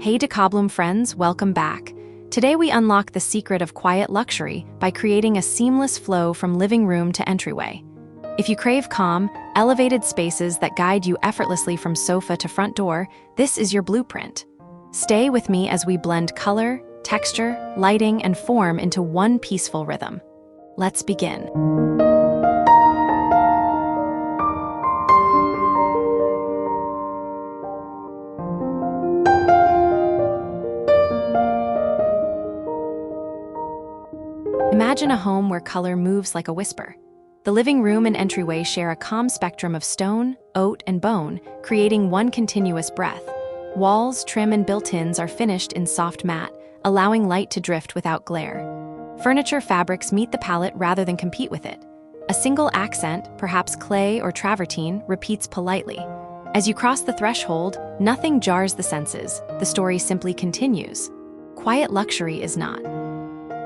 Hey Decobloom friends, welcome back. Today we unlock the secret of quiet luxury by creating a seamless flow from living room to entryway. If you crave calm, elevated spaces that guide you effortlessly from sofa to front door, this is your blueprint. Stay with me as we blend color, texture, lighting, and form into one peaceful rhythm. Let's begin. Imagine a home where color moves like a whisper. The living room and entryway share a calm spectrum of stone, oat, and bone, creating one continuous breath. Walls, trim, and built-ins are finished in soft matte, allowing light to drift without glare. Furniture fabrics meet the palette rather than compete with it. A single accent, perhaps clay or travertine, repeats politely. As you cross the threshold, nothing jars the senses. The story simply continues. Quiet luxury is not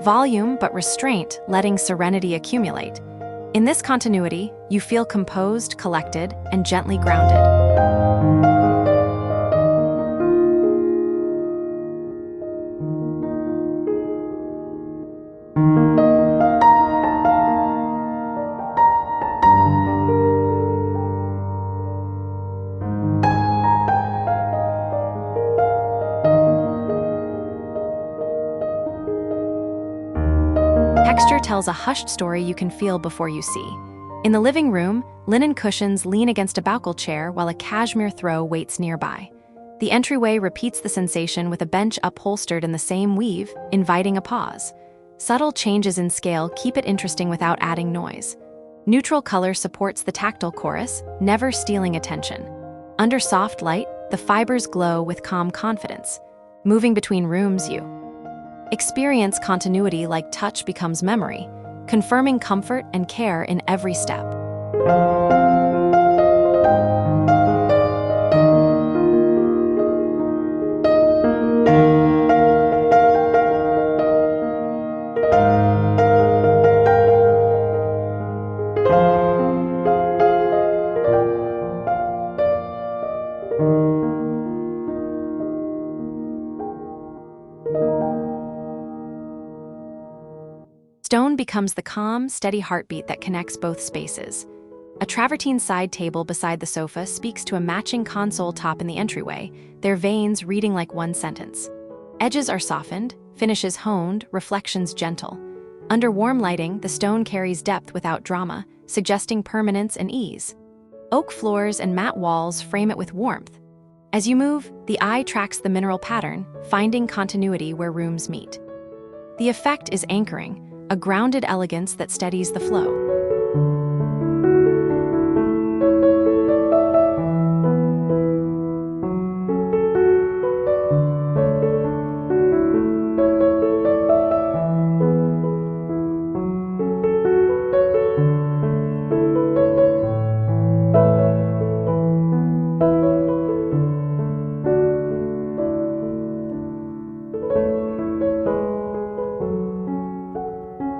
volume, but restraint, letting serenity accumulate. In this continuity, you feel composed, collected, and gently grounded. Texture tells a hushed story you can feel before you see. In the living room, linen cushions lean against a boucle chair while a cashmere throw waits nearby. The entryway repeats the sensation with a bench upholstered in the same weave, inviting a pause. Subtle changes in scale keep it interesting without adding noise. Neutral color supports the tactile chorus, never stealing attention. Under soft light, the fibers glow with calm confidence. Moving between rooms, you experience continuity like touch becomes memory, confirming comfort and care in every step. Stone becomes the calm, steady heartbeat that connects both spaces. A travertine side table beside the sofa speaks to a matching console top in the entryway, their veins reading like one sentence. Edges are softened, finishes honed, reflections gentle. Under warm lighting, the stone carries depth without drama, suggesting permanence and ease. Oak floors and matte walls frame it with warmth. As you move, the eye tracks the mineral pattern, finding continuity where rooms meet. The effect is anchoring, a grounded elegance that steadies the flow.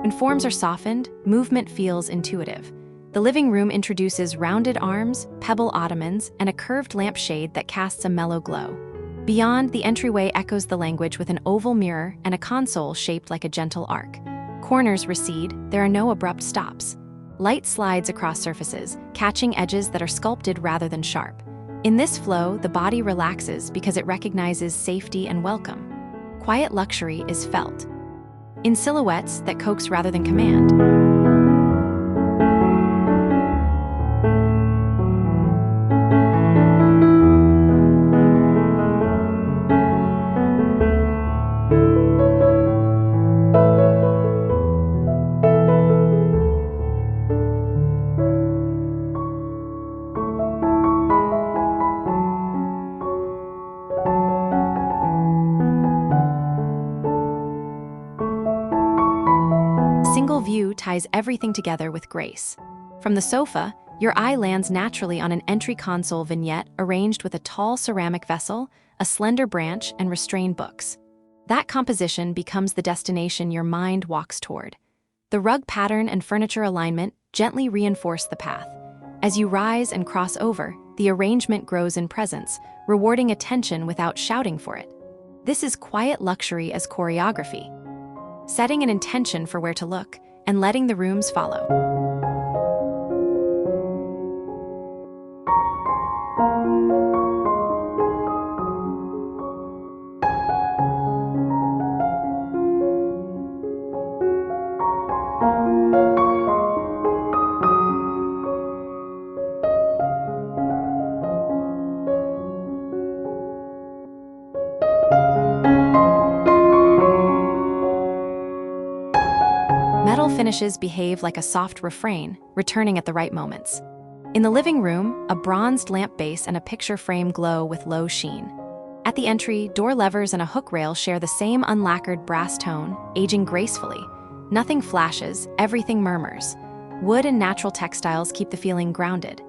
When forms are softened, movement feels intuitive. The living room introduces rounded arms, pebble ottomans, and a curved lampshade that casts a mellow glow. Beyond, the entryway echoes the language with an oval mirror and a console shaped like a gentle arc. Corners recede, there are no abrupt stops. Light slides across surfaces, catching edges that are sculpted rather than sharp. In this flow, the body relaxes because it recognizes safety and welcome. Quiet luxury is felt in silhouettes that coax rather than command. Single view ties everything together with grace. From the sofa, your eye lands naturally on an entry console vignette arranged with a tall ceramic vessel, a slender branch, and restrained books. That composition becomes the destination your mind walks toward. The rug pattern and furniture alignment gently reinforce the path. As you rise and cross over, the arrangement grows in presence, rewarding attention without shouting for it. This is quiet luxury as choreography, setting an intention for where to look and letting the rooms follow. Metal finishes behave like a soft refrain, returning at the right moments. In the living room, a bronzed lamp base and a picture frame glow with low sheen. At the entry, door levers and a hook rail share the same unlacquered brass tone, aging gracefully. Nothing flashes, everything murmurs. Wood and natural textiles keep the feeling grounded.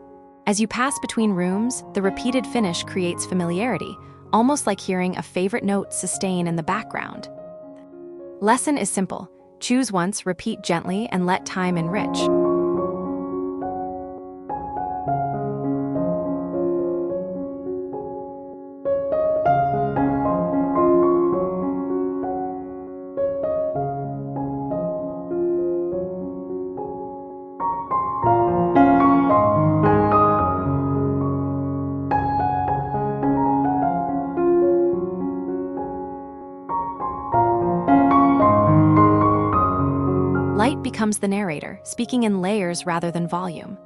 As you pass between rooms, the repeated finish creates familiarity, almost like hearing a favorite note sustain in the background. Lesson is simple. Choose once, repeat gently, and let time enrich. Light becomes the narrator, speaking in layers rather than volume.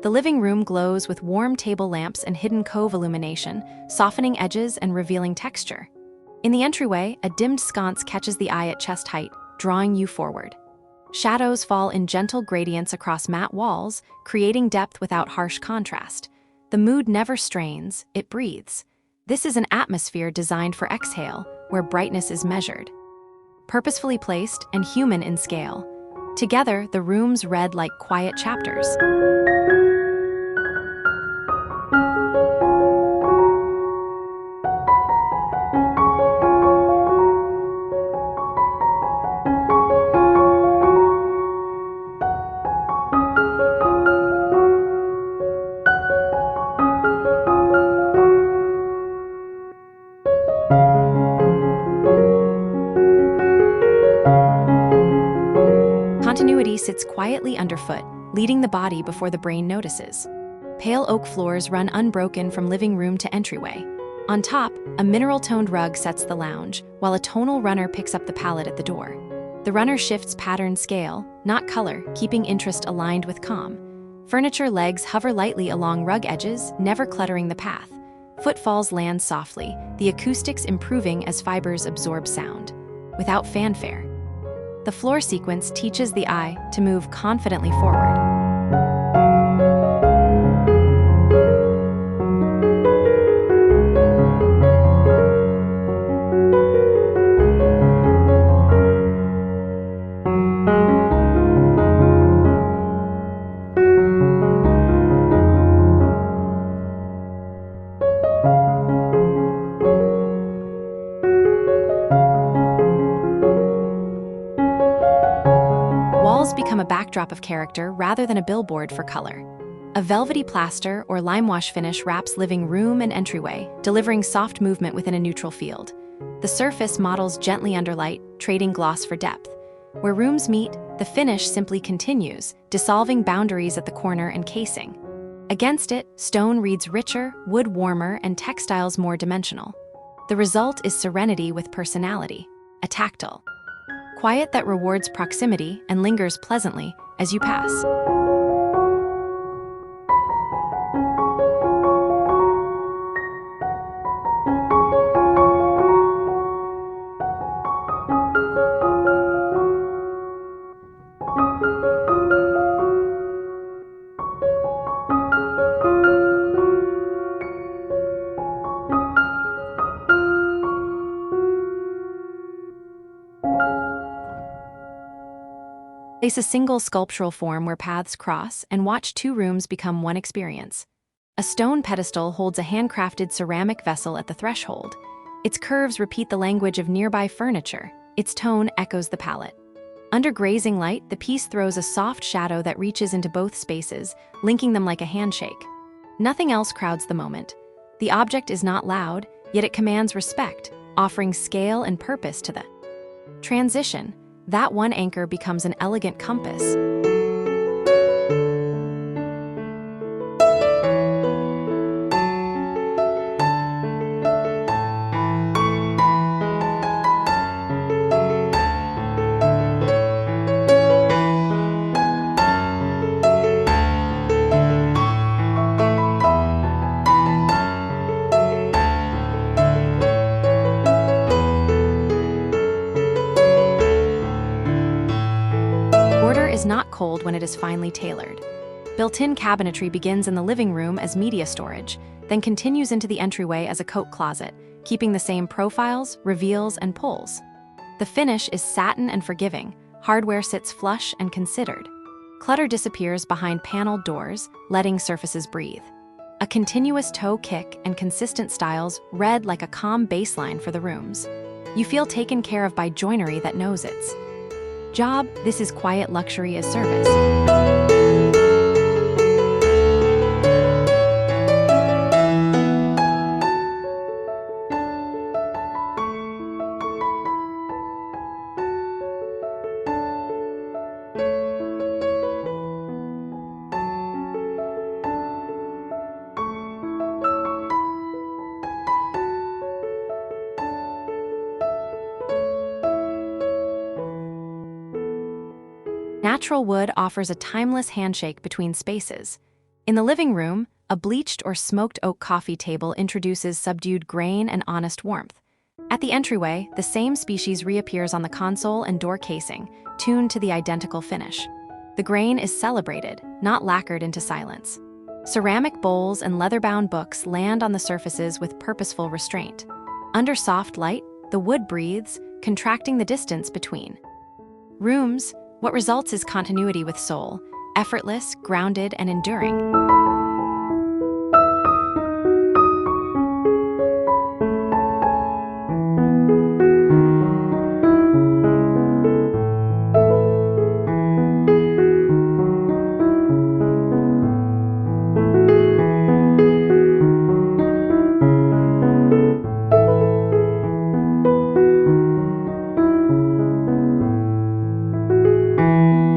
The living room glows with warm table lamps and hidden cove illumination, softening edges and revealing texture. In the entryway, a dimmed sconce catches the eye at chest height, drawing you forward. Shadows fall in gentle gradients across matte walls, creating depth without harsh contrast. The mood never strains, it breathes. This is an atmosphere designed for exhale, where brightness is measured. Purposefully placed and human in scale. Together, the rooms read like quiet chapters. Continuity sits quietly underfoot, leading the body before the brain notices. Pale oak floors run unbroken from living room to entryway. On top, a mineral-toned rug sets the lounge, while a tonal runner picks up the palette at the door. The runner shifts pattern scale, not color, keeping interest aligned with calm. Furniture legs hover lightly along rug edges, never cluttering the path. Footfalls land softly, the acoustics improving as fibers absorb sound. Without fanfare. The floor sequence teaches the eye to move confidently forward. Walls become a backdrop of character rather than a billboard for color. A velvety plaster or limewash finish wraps living room and entryway, delivering soft movement within a neutral field. The surface models gently under light, trading gloss for depth. Where rooms meet, the finish simply continues, dissolving boundaries at the corner and casing. Against it, stone reads richer, wood warmer, and textiles more dimensional. The result is serenity with personality, a tactile. Quiet that rewards proximity and lingers pleasantly as you pass. Place a single sculptural form where paths cross and watch two rooms become one experience. A stone pedestal holds a handcrafted ceramic vessel at the threshold. Its curves repeat the language of nearby furniture. Its tone echoes the palette. Under grazing light, the piece throws a soft shadow that reaches into both spaces, linking them like a handshake. Nothing else crowds the moment. The object is not loud, yet it commands respect, offering scale and purpose to the transition. That one anchor becomes an elegant compass. Is not cold when it is finely tailored. Built-in cabinetry begins in the living room as media storage, then continues into the entryway as a coat closet, keeping the same profiles, reveals, and pulls. The finish is satin and forgiving. Hardware sits flush and considered. Clutter disappears behind paneled doors, letting surfaces breathe. A continuous toe kick and consistent styles read like a calm baseline for the rooms. You feel taken care of by joinery that knows its job. This is quiet luxury as service. Natural wood offers a timeless handshake between spaces. In the living room, a bleached or smoked oak coffee table introduces subdued grain and honest warmth. At the entryway, the same species reappears on the console and door casing, tuned to the identical finish. The grain is celebrated, not lacquered into silence. Ceramic bowls and leather-bound books land on the surfaces with purposeful restraint. Under soft light, the wood breathes, contracting the distance between rooms. What results is continuity with soul, effortless, grounded, and enduring.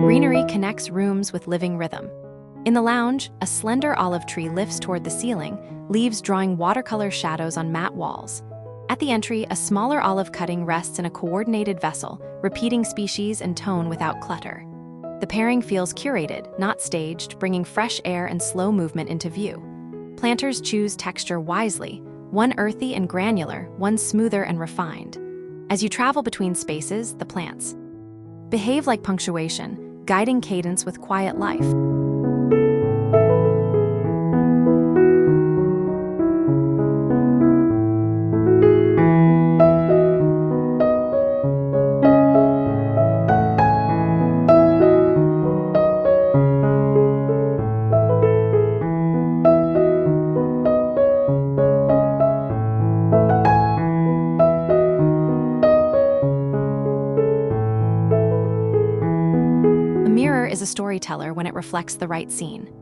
Greenery connects rooms with living rhythm. In the lounge, a slender olive tree lifts toward the ceiling, leaves drawing watercolor shadows on matte walls. At the entry, a smaller olive cutting rests in a coordinated vessel, repeating species and tone without clutter. The pairing feels curated, not staged, bringing fresh air and slow movement into view. Planters choose texture wisely, one earthy and granular, one smoother and refined. As you travel between spaces, the plants behave like punctuation, guiding cadence with quiet life. Is a storyteller when it reflects the right scene.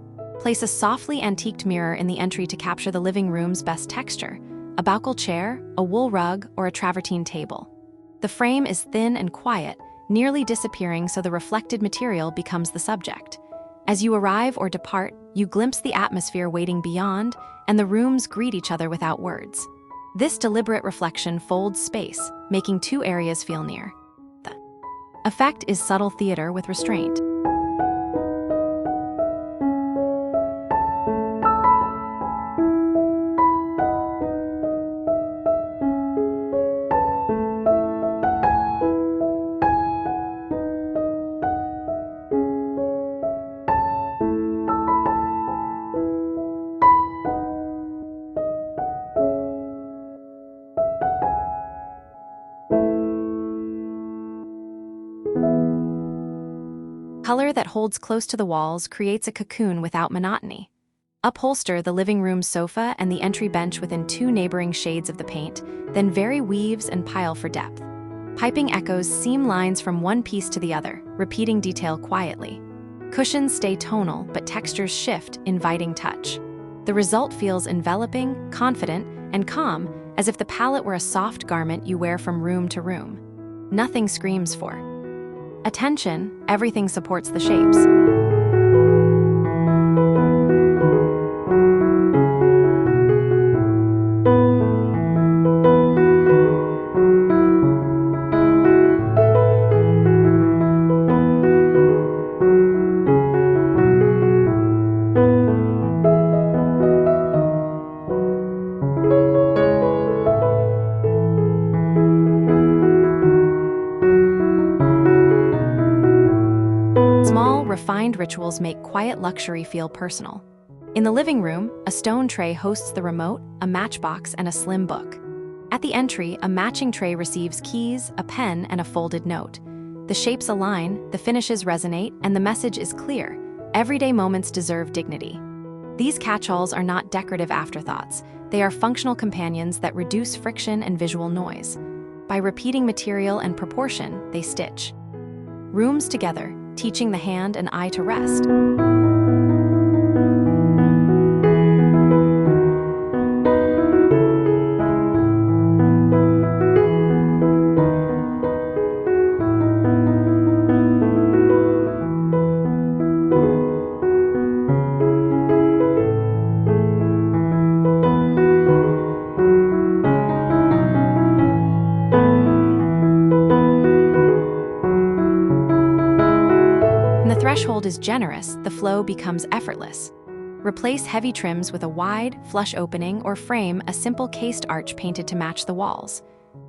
Place a softly antiqued mirror in the entry to capture the living room's best texture, a boucle chair, a wool rug, or a travertine table. The frame is thin and quiet, nearly disappearing so the reflected material becomes the subject. As you arrive or depart, you glimpse the atmosphere waiting beyond, and the rooms greet each other without words. This deliberate reflection folds space, making two areas feel near. The effect is subtle theater with restraint. Color that holds close to the walls creates a cocoon without monotony. Upholster the living room sofa and the entry bench within two neighboring shades of the paint, then vary weaves and pile for depth. Piping echoes seam lines from one piece to the other, repeating detail quietly. Cushions stay tonal, but textures shift, inviting touch. The result feels enveloping, confident, and calm, as if the palette were a soft garment you wear from room to room. Nothing screams for attention, everything supports the shapes. Small, refined rituals make quiet luxury feel personal. In the living room, a stone tray hosts the remote, a matchbox, and a slim book. At the entry, a matching tray receives keys, a pen, and a folded note. The shapes align, the finishes resonate, and the message is clear. Everyday moments deserve dignity. These catchalls are not decorative afterthoughts. They are functional companions that reduce friction and visual noise. By repeating material and proportion, they stitch rooms together, teaching the hand and eye to rest. When the threshold is generous, the flow becomes effortless. Replace heavy trims with a wide, flush opening or frame a simple cased arch painted to match the walls.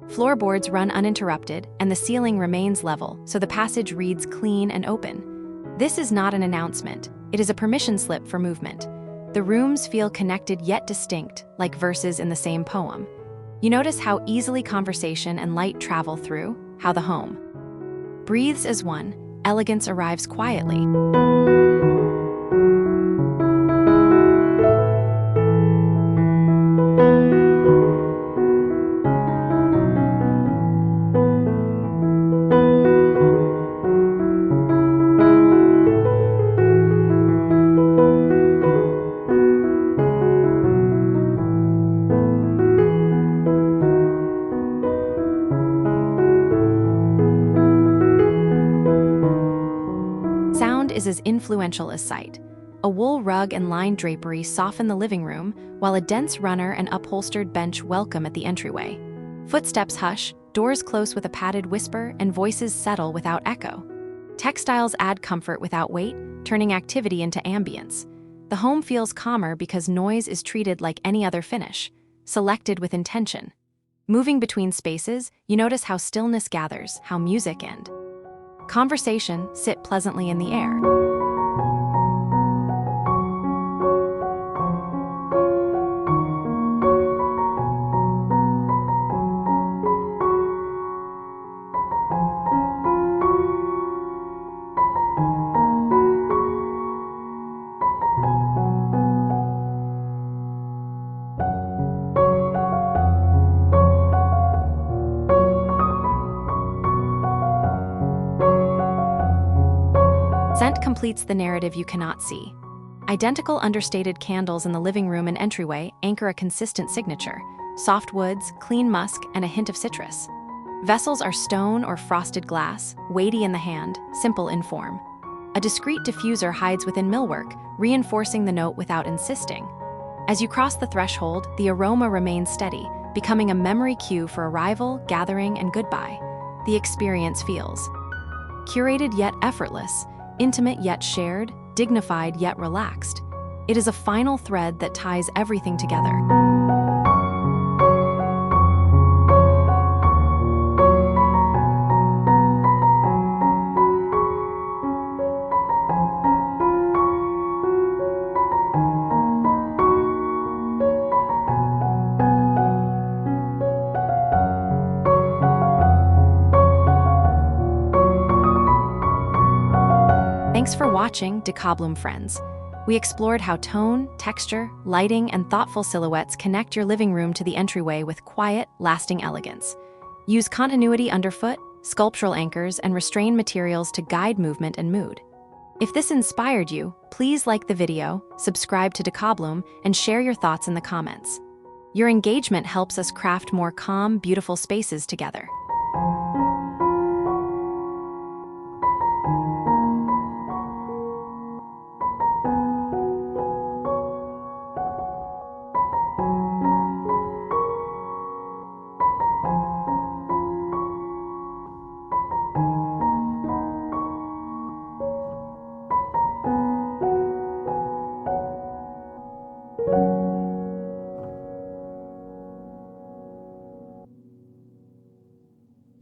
Floorboards run uninterrupted, and the ceiling remains level, so the passage reads clean and open. This is not an announcement. It is a permission slip for movement. The rooms feel connected yet distinct, like verses in the same poem. You notice how easily conversation and light travel through, how the home breathes as one. Elegance arrives quietly. Sound is as influential as sight. A wool rug and lined drapery soften the living room, while a dense runner and upholstered bench welcome at the entryway. Footsteps hush, doors close with a padded whisper, and voices settle without echo. Textiles add comfort without weight, turning activity into ambience. The home feels calmer because noise is treated like any other finish, selected with intention. Moving between spaces, you notice how stillness gathers, how music and conversation sit pleasantly in the air. Scent completes the narrative you cannot see. Identical understated candles in the living room and entryway anchor a consistent signature: soft woods, clean musk, and a hint of citrus. Vessels are stone or frosted glass, weighty in the hand, simple in form. A discreet diffuser hides within millwork, reinforcing the note without insisting. As you cross the threshold, the aroma remains steady, becoming a memory cue for arrival, gathering, and goodbye. The experience feels curated yet effortless, intimate yet shared, dignified yet relaxed. It is a final thread that ties everything together. Thanks for watching, Decobloom friends. We explored how tone, texture, lighting, and thoughtful silhouettes connect your living room to the entryway with quiet, lasting elegance. Use continuity underfoot, sculptural anchors, and restrained materials to guide movement and mood. If this inspired you, please like the video, subscribe to Decobloom, and share your thoughts in the comments. Your engagement helps us craft more calm, beautiful spaces together.